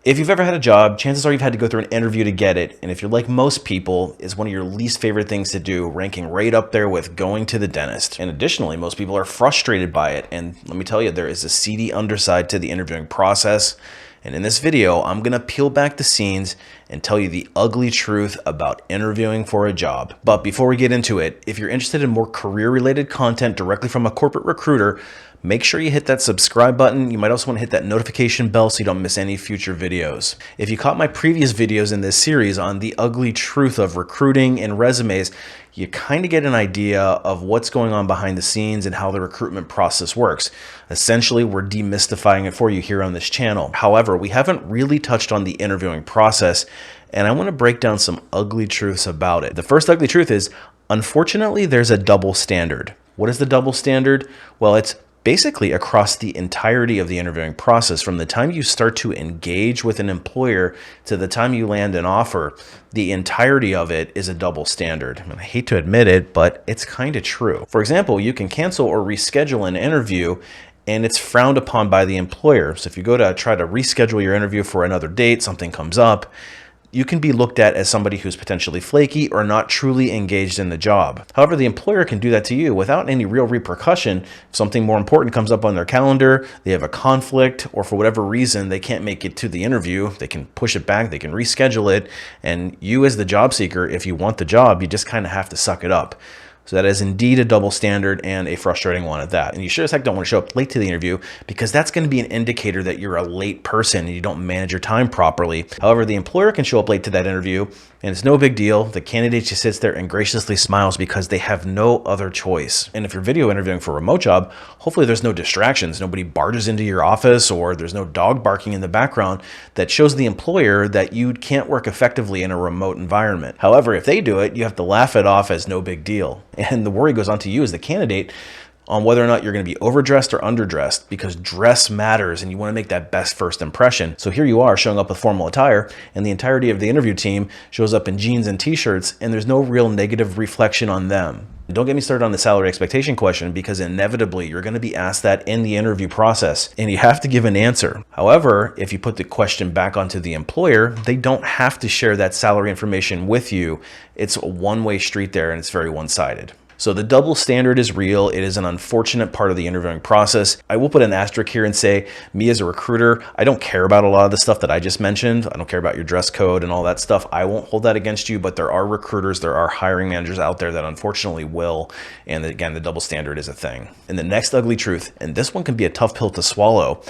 If you've ever had a job, chances are you've had to go through an interview to get it. And if you're like most people, it's one of your least favorite things to do, ranking right up there with going to the dentist. And additionally, most people are frustrated by it. And let me tell you, there is a seedy underside to the interviewing process. And in this video, I'm gonna peel back the scenes and tell you the ugly truth about interviewing for a job. But before we get into it, if you're interested in more career-related content directly from a corporate recruiter, make sure you hit that subscribe button. You might also want to hit that notification bell so you don't miss any future videos. If you caught my previous videos in this series on the ugly truth of recruiting and resumes, you kind of get an idea of what's going on behind the scenes and how the recruitment process works. Essentially, we're demystifying it for you here on this channel. However, we haven't really touched on the interviewing process, and I want to break down some ugly truths about it. The first ugly truth is, unfortunately, there's a double standard. What is the double standard? Well, it's basically across the entirety of the interviewing process. From the time you start to engage with an employer to the time you land an offer, the entirety of it is a double standard. I hate to admit it, but it's kind of true. For example, you can cancel or reschedule an interview and it's frowned upon by the employer. So if you go to try to reschedule your interview for another date, something comes up, you can be looked at as somebody who's potentially flaky or not truly engaged in the job. However, the employer can do that to you without any real repercussion. If something more important comes up on their calendar, they have a conflict, or for whatever reason, they can't make it to the interview, they can push it back, they can reschedule it. And you as the job seeker, if you want the job, you just kind of have to suck it up. So that is indeed a double standard and a frustrating one at that. And you sure as heck don't want to show up late to the interview because that's going to be an indicator that you're a late person and you don't manage your time properly. However, the employer can show up late to that interview and it's no big deal. The candidate just sits there and graciously smiles because they have no other choice. And if you're video interviewing for a remote job, hopefully there's no distractions. Nobody barges into your office or there's no dog barking in the background that shows the employer that you can't work effectively in a remote environment. However, if they do it, you have to laugh it off as no big deal. And the worry goes on to you as the candidate on whether or not you're going to be overdressed or underdressed, because dress matters and you want to make that best first impression. So here you are showing up with formal attire and the entirety of the interview team shows up in jeans and t-shirts and there's no real negative reflection on them. Don't get me started on the salary expectation question because inevitably you're going to be asked that in the interview process and you have to give an answer. However, if you put the question back onto the employer, they don't have to share that salary information with you. It's a one-way street there and it's very one-sided. So the double standard is real. It is an unfortunate part of the interviewing process. I will put an asterisk here and say, me as a recruiter, I don't care about a lot of the stuff that I just mentioned. I don't care about your dress code and all that stuff. I won't hold that against you, but there are recruiters, there are hiring managers out there that unfortunately will. And again, the double standard is a thing. And the next ugly truth, and this one can be a tough pill to swallow,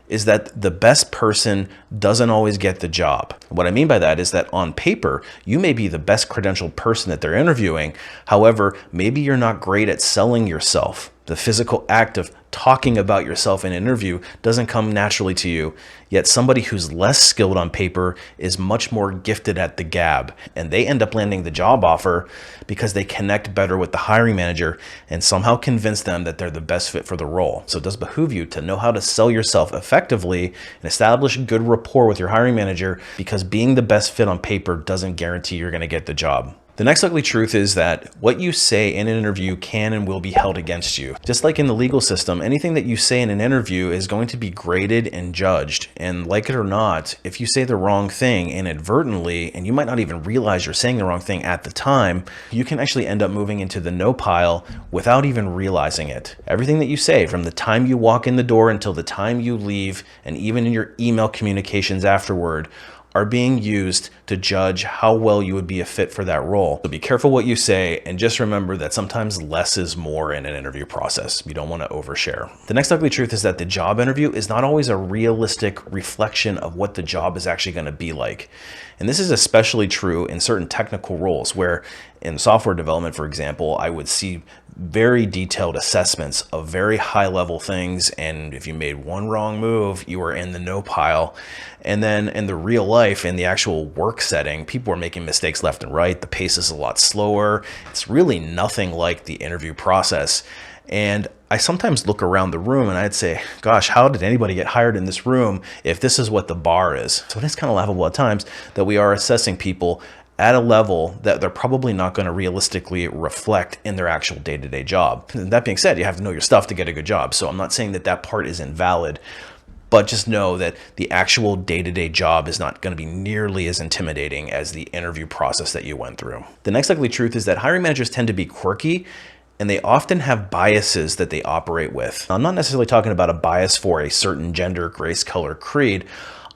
is that the best person doesn't always get the job. What I mean by that is that on paper, you may be the best credentialed person that they're interviewing. However, maybe you're not great at selling yourself. The physical act of talking about yourself in an interview doesn't come naturally to you, yet somebody who's less skilled on paper is much more gifted at the gab, and they end up landing the job offer because they connect better with the hiring manager and somehow convince them that they're the best fit for the role. So it does behoove you to know how to sell yourself effectively and establish good rapport with your hiring manager, because being the best fit on paper doesn't guarantee you're going to get the job. The next ugly truth is that what you say in an interview can and will be held against you. Just like in the legal system, anything that you say in an interview is going to be graded and judged. And like it or not, if you say the wrong thing inadvertently, and you might not even realize you're saying the wrong thing at the time, you can actually end up moving into the no pile without even realizing it. Everything that you say from the time you walk in the door until the time you leave, and even in your email communications afterward, are being used to judge how well you would be a fit for that role. So be careful what you say, and just remember that sometimes less is more in an interview process. You don't want to overshare. The next ugly truth is that the job interview is not always a realistic reflection of what the job is actually going to be like. And this is especially true in certain technical roles where in software development, for example, I would see very detailed assessments of very high level things. And if you made one wrong move, you were in the no pile. And then in the real life, in the actual work setting, people are making mistakes left and right. The pace is a lot slower. It's really nothing like the interview process. And I sometimes look around the room and I'd say, gosh, how did anybody get hired in this room if this is what the bar is? So it's kind of laughable at times that we are assessing people at a level that they're probably not going to realistically reflect in their actual day-to-day job. And that being said, you have to know your stuff to get a good job. So I'm not saying that that part is invalid. but just know that the actual day-to-day job is not going to be nearly as intimidating as the interview process that you went through. The next ugly truth is that hiring managers tend to be quirky, and they often have biases that they operate with. I'm not necessarily talking about a bias for a certain gender, race, color, creed.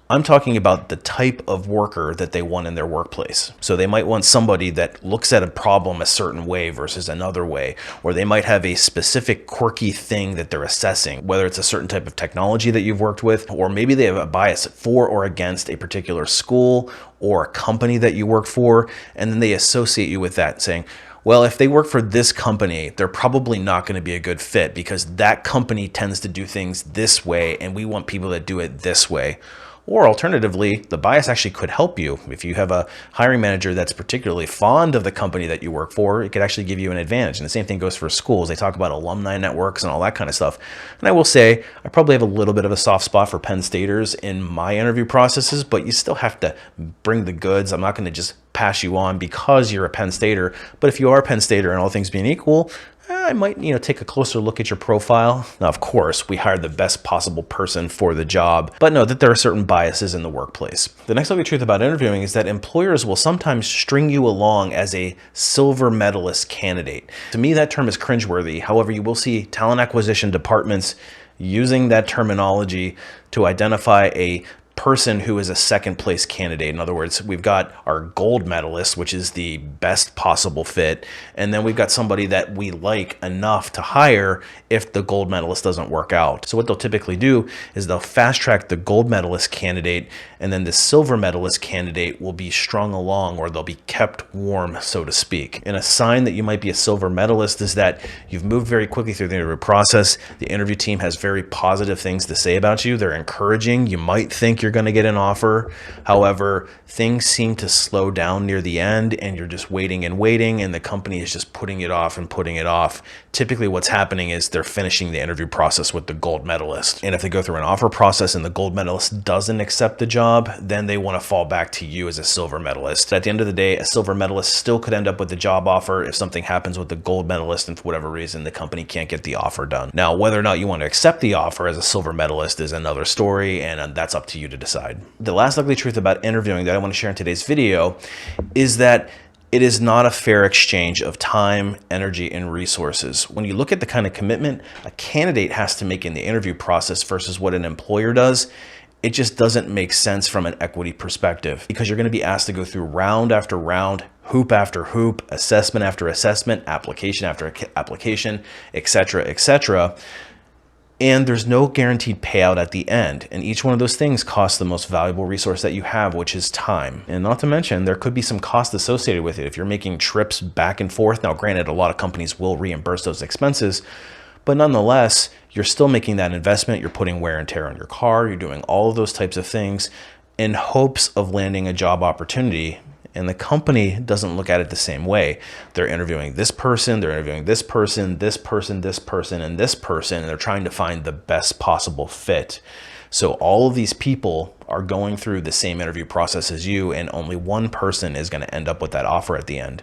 I'm talking about the type of worker that they want in their workplace. So they might want somebody that looks at a problem a certain way versus another way, or they might have a specific quirky thing that they're assessing, whether it's a certain type of technology that you've worked with, or maybe they have a bias for or against a particular school or a company that you work for, and then they associate you with that, saying, well, if they work for this company, they're probably not going to be a good fit because that company tends to do things this way and we want people that do it this way. Or alternatively, the bias actually could help you. If you have a hiring manager that's particularly fond of the company that you work for, it could actually give you an advantage. And the same thing goes for schools. They talk about alumni networks and all that kind of stuff. And I will say, I probably have a little bit of a soft spot for Penn Staters in my interview processes, but you still have to bring the goods. I'm not going to just pass you on because you're a Penn Stater. But if you are a Penn Stater and all things being equal, I might, take a closer look at your profile. Now, of course, we hire the best possible person for the job, but know that there are certain biases in the workplace. The next ugly truth about interviewing is that employers will sometimes string you along as a silver medalist candidate. To me, that term is cringeworthy. However, you will see talent acquisition departments using that terminology to identify a person who is a second place candidate. In other words, we've got our gold medalist, which is the best possible fit. And then we've got somebody that we like enough to hire if the gold medalist doesn't work out. So what they'll typically do is they'll fast track the gold medalist candidate, and then the silver medalist candidate will be strung along, or they'll be kept warm, so to speak. And a sign that you might be a silver medalist is that you've moved very quickly through the interview process. The interview team has very positive things to say about you. They're encouraging. You might think you're going to get an offer. However, things seem to slow down near the end and you're just waiting and waiting, and the company is just putting it off and putting it off. Typically what's happening is they're finishing the interview process with the gold medalist. And if they go through an offer process and the gold medalist doesn't accept the job, then they want to fall back to you as a silver medalist. At the end of the day, a silver medalist still could end up with the job offer if something happens with the gold medalist and for whatever reason the company can't get the offer done. Now, whether or not you want to accept the offer as a silver medalist is another story, and that's up to you to decide. The last ugly truth about interviewing that I want to share in today's video is that it is not a fair exchange of time, energy, and resources. When you look at the kind of commitment a candidate has to make in the interview process versus what an employer does, it just doesn't make sense from an equity perspective, because you're going to be asked to go through round after round, hoop after hoop, assessment after assessment, application after application, etc., etc. And there's no guaranteed payout at the end. And each one of those things costs the most valuable resource that you have, which is time. And not to mention, there could be some cost associated with it. If you're making trips back and forth, now granted, a lot of companies will reimburse those expenses, but nonetheless, you're still making that investment. You're putting wear and tear on your car. You're doing all of those types of things in hopes of landing a job opportunity. And the company doesn't look at it the same way. They're interviewing this person, they're interviewing this person, this person, this person, and this person, and they're trying to find the best possible fit. So all of these people are going through the same interview process as you, and only one person is going to end up with that offer at the end.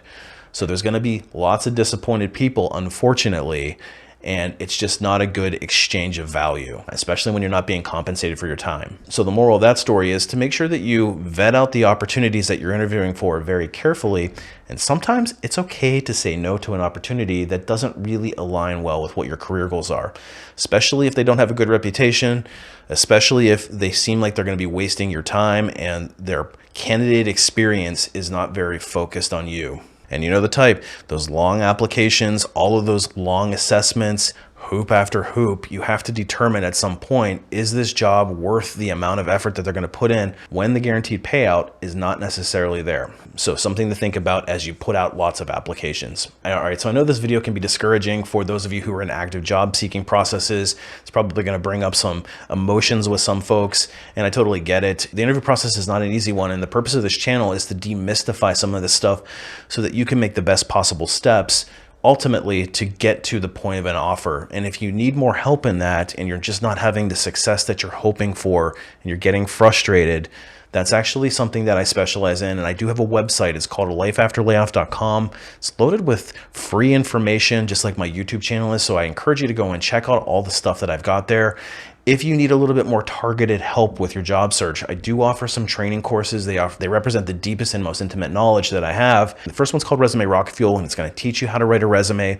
So there's going to be lots of disappointed people, unfortunately, and it's just not a good exchange of value, especially when you're not being compensated for your time. So the moral of that story is to make sure that you vet out the opportunities that you're interviewing for very carefully. And sometimes it's okay to say no to an opportunity that doesn't really align well with what your career goals are, especially if they don't have a good reputation, especially if they seem like they're going to be wasting your time and their candidate experience is not very focused on you. And you know the type, those long applications, all of those long assessments, hoop after hoop, you have to determine at some point, is this job worth the amount of effort that they're going to put in when the guaranteed payout is not necessarily there? So something to think about as you put out lots of applications. All right, so I know this video can be discouraging for those of you who are in active job seeking processes. It's probably going to bring up some emotions with some folks, and I totally get it. The interview process is not an easy one, and the purpose of this channel is to demystify some of this stuff so that you can make the best possible steps ultimately to get to the point of an offer. And if you need more help in that and you're just not having the success that you're hoping for and you're getting frustrated, that's actually something that I specialize in. And I do have a website. It's called lifeafterlayoff.com. It's loaded with free information, just like my YouTube channel is. So I encourage you to go and check out all the stuff that I've got there. If you need a little bit more targeted help with your job search, I do offer some training courses. They represent the deepest and most intimate knowledge that I have. The first one's called Resume Rocketfuel, and it's going to teach you how to write a resume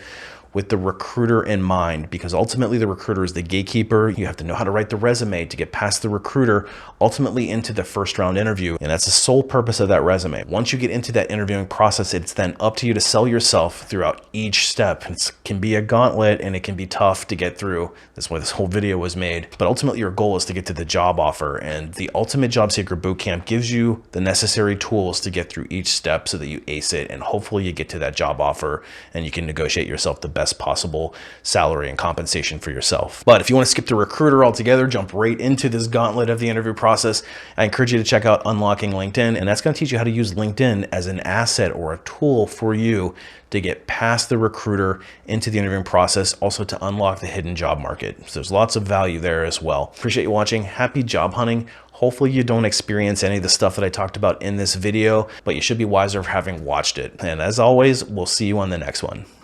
with the recruiter in mind, because ultimately the recruiter is the gatekeeper. You have to know how to write the resume to get past the recruiter, ultimately into the first round interview. And that's the sole purpose of that resume. Once you get into that interviewing process, it's then up to you to sell yourself throughout each step. It can be a gauntlet and it can be tough to get through. That's why this whole video was made. But ultimately your goal is to get to the job offer, and the Ultimate Job Seeker Bootcamp gives you the necessary tools to get through each step so that you ace it, and hopefully you get to that job offer and you can negotiate yourself the best possible salary and compensation for yourself. But if you want to skip the recruiter altogether, jump right into this gauntlet of the interview process, I encourage you to check out Unlocking LinkedIn, and that's going to teach you how to use LinkedIn as an asset or a tool for you to get past the recruiter into the interviewing process, also to unlock the hidden job market. So there's lots of value there as well. Appreciate you watching. Happy job hunting. Hopefully you don't experience any of the stuff that I talked about in this video, but you should be wiser for having watched it. And as always, we'll see you on the next one.